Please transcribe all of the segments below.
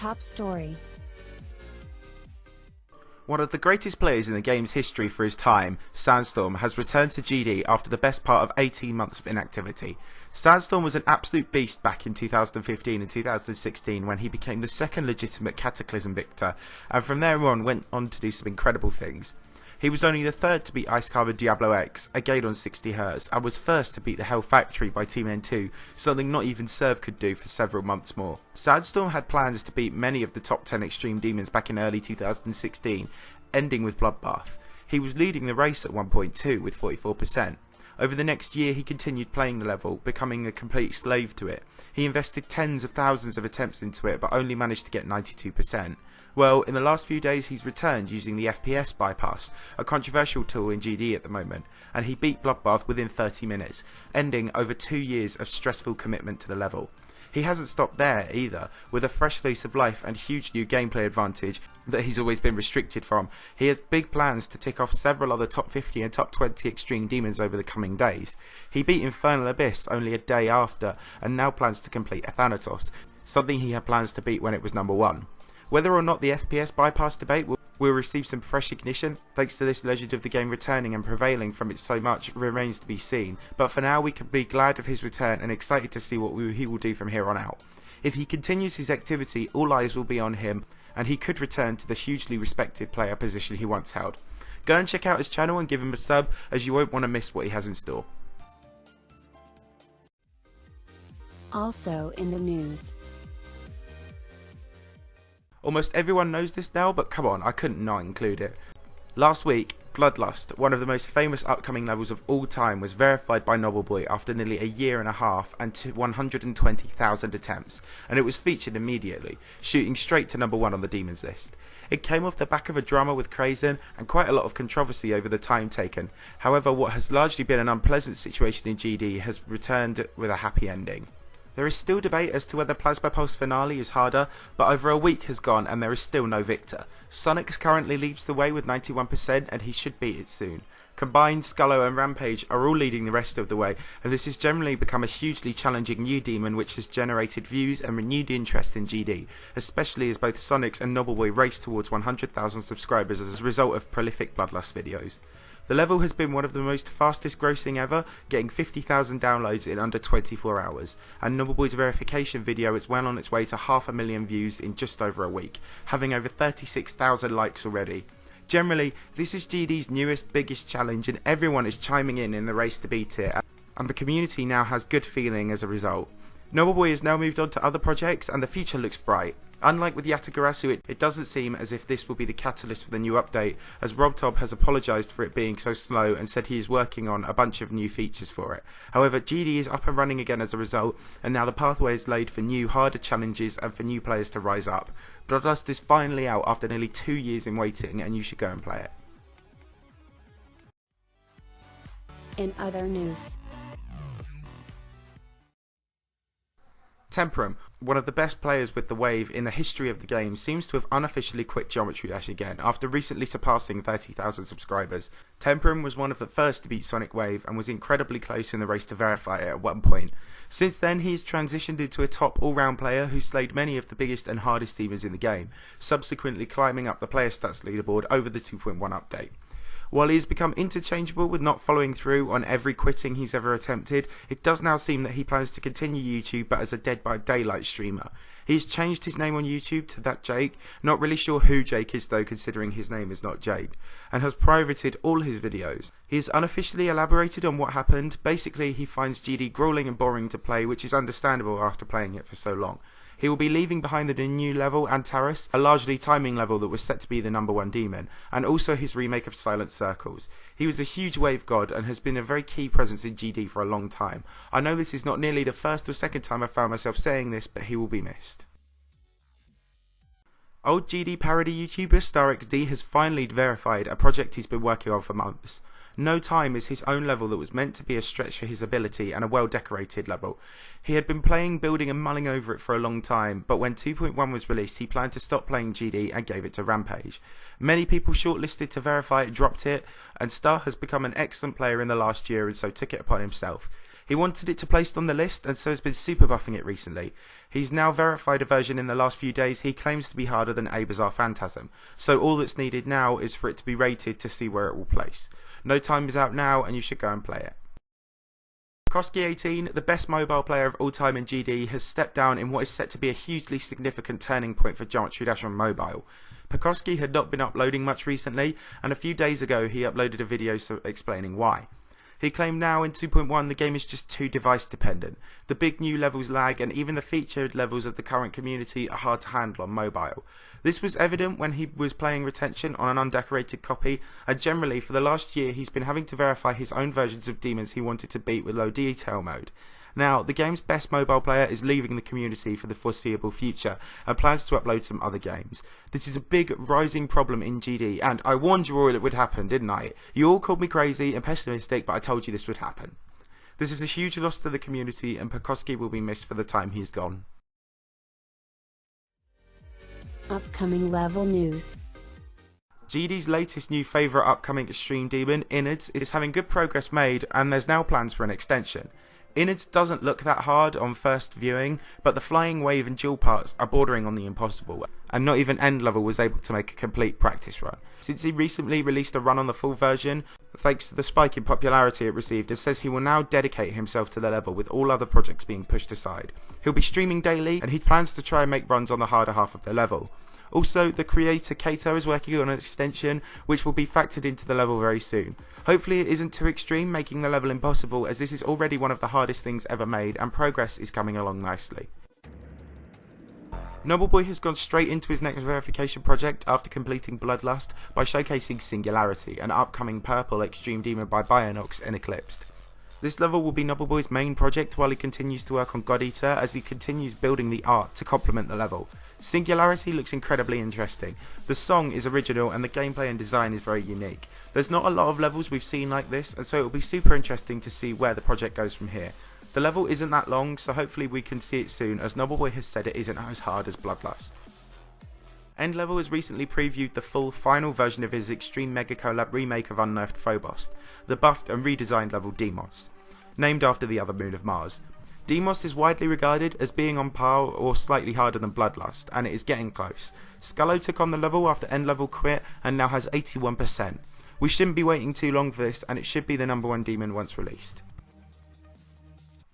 Top story. One of the greatest players in the game's history for his time, Sandstorm, has returned to GD after the best part of 18 months of inactivity. Sandstorm was an absolute beast back in 2015 and 2016 when he became the second legitimate Cataclysm victor, and from there on went on to do some incredible things. He was only the third to beat Ice Carbon Diablo X, a Gaiden 60Hz, and was first to beat the Hell Factory by Team N2, something not even Serve could do for several months more. Sandstorm had plans to beat many of the top 10 extreme demons back in early 2016, ending with Bloodbath. He was leading the race at 1.2 with 44%. Over the next year he continued playing the level, becoming a complete slave to it. He invested tens of thousands of attempts into it but only managed to get 92%. Well, in the last few days he's returned using the FPS bypass, a controversial tool in GD at the moment, and he beat Bloodbath within 30 minutes, ending over 2 years of stressful commitment to the level. He hasn't stopped there either. With a fresh lease of life and huge new gameplay advantage that he's always been restricted from, he has big plans to tick off several other top 50 and top 20 extreme demons over the coming days. He beat Infernal Abyss only a day after, and now plans to complete Athanatos, something he had plans to beat when it was number 1. Whether or not the FPS bypass debate will receive some fresh ignition, thanks to this legend of the game returning and prevailing from it so much, remains to be seen, but for now we can be glad of his return and excited to see what he will do from here on out. If he continues his activity, all eyes will be on him, and he could return to the hugely respected player position he once held. Go and check out his channel and give him a sub, as you won't want to miss what he has in store. Also in the news. Almost everyone knows this now, but come on, I couldn't not include it. Last week, Bloodlust, one of the most famous upcoming levels of all time, was verified by Knobbelboy after nearly a year and a half and 120,000 attempts, and it was featured immediately, shooting straight to number 1 on the Demons list. It came off the back of a drama with Krazen and quite a lot of controversy over the time taken. However, what has largely been an unpleasant situation in GD has returned with a happy ending. There is still debate as to whether Plasma Pulse Finale is harder, but over a week has gone and there is still no victor. Sonic currently leads the way with 91% and he should beat it soon. Combined, Scullo and Rampage are all leading the rest of the way, and this has generally become a hugely challenging new demon which has generated views and renewed interest in GD, especially as both Sonics and Knobbelboy race towards 100,000 subscribers as a result of prolific Bloodlust videos. The level has been one of the most fastest grossing ever, getting 50,000 downloads in under 24 hours, and Knobbelboy's verification video is well on its way to 500,000 views in just over a week, having over 36,000 likes already. Generally, this is GD's newest, biggest challenge, and everyone is chiming in the race to beat it, and the community now has good feeling as a result. Knobbelboy has now moved on to other projects, and the future looks bright. Unlike with Yatagarasu, it doesn't seem as if this will be the catalyst for the new update, as RobTob has apologised for it being so slow and said he is working on a bunch of new features for it. However, GD is up and running again as a result, and now the pathway is laid for new, harder challenges and for new players to rise up. Bloodlust is finally out after nearly 2 years in waiting, and you should go and play it. In other news. Temporum, one of the best players with the wave in the history of the game, seems to have unofficially quit Geometry Dash again after recently surpassing 30,000 subscribers. Temporum was one of the first to beat Sonic Wave and was incredibly close in the race to verify it at one point. Since then he has transitioned into a top all-round player who slayed many of the biggest and hardest demons in the game, subsequently climbing up the player stats leaderboard over the 2.1 update. While he has become interchangeable with not following through on every quitting he's ever attempted, it does now seem that he plans to continue YouTube but as a Dead by Daylight streamer. He has changed his name on YouTube to That Jake, not really sure who Jake is though considering his name is not Jake, and has privated all his videos. He has unofficially elaborated on what happened. Basically he finds GD grueling and boring to play, which is understandable after playing it for so long. He will be leaving behind the new level, Antares, a largely timing level that was set to be the number 1 demon, and also his remake of Silent Circles. He was a huge wave god and has been a very key presence in GD for a long time. I know this is not nearly the first or second time I've found myself saying this, but he will be missed. Old GD parody YouTuber STARxd has finally verified a project he's been working on for months. No Time is his own level that was meant to be a stretch for his ability and a well decorated level. He had been playing, building and mulling over it for a long time, but when 2.1 was released he planned to stop playing GD and gave it to Rampage. Many people shortlisted to verify it dropped it, and Star has become an excellent player in the last year and so took it upon himself. He wanted it to placed on the list, and so has been super buffing it recently. He's now verified a version in the last few days he claims to be harder than A Bizarre Phantasm, so all that's needed now is for it to be rated to see where it will place. No Time is out now, and you should go and play it. Pacosky 18, the best mobile player of all time in GD, has stepped down in what is set to be a hugely significant turning point for Geometry Dash on mobile. Pacosky had not been uploading much recently, and a few days ago he uploaded a video explaining why. He claimed now in 2.1 the game is just too device dependent. The big new levels lag, and even the featured levels of the current community are hard to handle on mobile. This was evident when he was playing Retention on an undecorated copy, and generally for the last year he's been having to verify his own versions of demons he wanted to beat with low detail mode. Now, the game's best mobile player is leaving the community for the foreseeable future and plans to upload some other games. This is a big rising problem in GD, and I warned you all it would happen, didn't I? You all called me crazy and pessimistic, but I told you this would happen. This is a huge loss to the community, and Pacosky will be missed for the time he's gone. Upcoming level news. GD's latest new favourite upcoming extreme demon, Innards, is having good progress made, and there's now plans for an extension. Innards doesn't look that hard on first viewing, but the flying wave and dual parts are bordering on the impossible, and not even End Level was able to make a complete practice run. Since he recently released a run on the full version, thanks to the spike in popularity it received, it says he will now dedicate himself to the level with all other projects being pushed aside. He'll be streaming daily, and he plans to try and make runs on the harder half of the level. Also, the creator Kato is working on an extension which will be factored into the level very soon. Hopefully it isn't too extreme, making the level impossible, as this is already one of the hardest things ever made, and progress is coming along nicely. Knobbelboy has gone straight into his next verification project after completing Bloodlust by showcasing Singularity, an upcoming purple extreme demon by Bionox and Eclipsed. This level will be Knobbelboy's main project while he continues to work on God Eater, as he continues building the art to complement the level. Singularity looks incredibly interesting. The song is original and the gameplay and design is very unique. There's not a lot of levels we've seen like this, and so it will be super interesting to see where the project goes from here. The level isn't that long, so hopefully we can see it soon, as Knobbelboy has said it isn't as hard as Bloodlust. End Level has recently previewed the full final version of his Extreme megacollab remake of Unnerfed Phobos, the buffed and redesigned level Deimos, named after the other moon of Mars. Deimos is widely regarded as being on par or slightly harder than Bloodlust, and it is getting close. Scullo took on the level after End Level quit and now has 81%. We shouldn't be waiting too long for this, and it should be the #1 demon once released.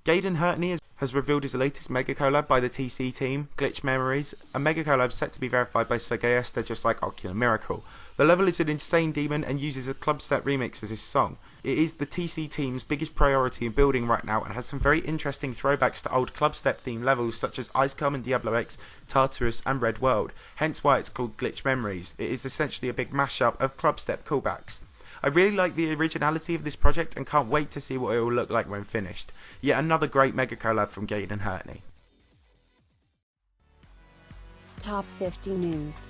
Gaiden Hertuny has revealed his latest megacollab by the TCTeam, Glitch Memories, a megacollab set to be verified by STARxd just like Ocular Miracle. The level is an insane demon and uses a clubstep remix as his song. It is the TCTeam's biggest priority in building right now and has some very interesting throwbacks to old clubstep themed levels such as Icecomb and Diablo X, Tartarus and Red World, hence why it's called Glitch Memories. It is essentially a big mashup of clubstep callbacks. I really like the originality of this project and can't wait to see what it will look like when finished. Yet another great megacollab from Gaiden Hertuny. Top 50 news.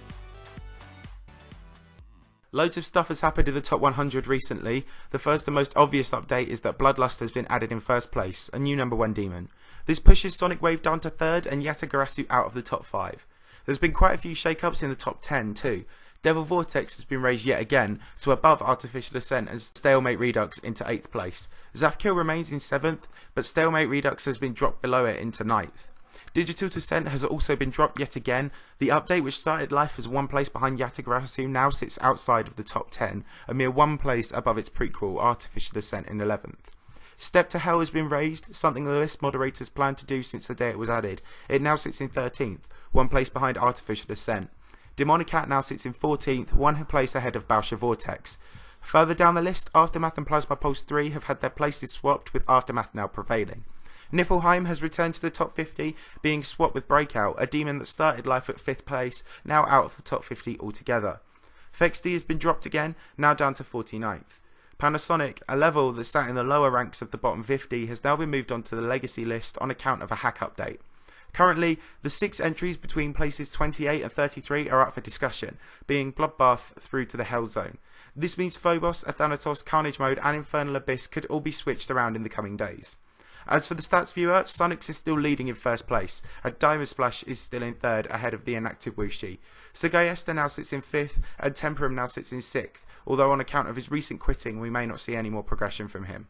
Loads of stuff has happened in the top 100 recently. The first and most obvious update is that Bloodlust has been added in first place, a new #1 demon. This pushes Sonic Wave down to third and Yatagarasu out of the top 5. There's been quite a few shake-ups in the top 10 too. Devil Vortex has been raised yet again to above Artificial Ascent and Stalemate Redux into 8th place. Zafkill remains in 7th, but Stalemate Redux has been dropped below it into 9th. Digital Descent has also been dropped yet again. The update, which started life as 1 place behind Yatagarasu, now sits outside of the top 10, a mere 1 place above its prequel Artificial Ascent in 11th. Step to Hell has been raised, something the list moderators planned to do since the day it was added. It now sits in 13th, 1 place behind Artificial Ascent. Demonicat now sits in 14th, 1 place ahead of Bausha Vortex. Further down the list, Aftermath and Plasma Pulse 3 have had their places swapped, with Aftermath now prevailing. Niflheim has returned to the top 50, being swapped with Breakout, a demon that started life at 5th place, now out of the top 50 altogether. Fexty has been dropped again, now down to 49th. Panasonic, a level that sat in the lower ranks of the bottom 50, has now been moved onto the legacy list on account of a hack update. Currently, the 6 entries between places 28 and 33 are up for discussion, being Bloodbath through to the Hell Zone. This means Phobos, Athanatos, Carnage Mode and Infernal Abyss could all be switched around in the coming days. As for the stats viewer, Sonics is still leading in 1st place, and Diamond Splash is still in 3rd ahead of the inactive Wuxi. Sagayesta now sits in 5th, and Temporum now sits in 6th, although on account of his recent quitting we may not see any more progression from him.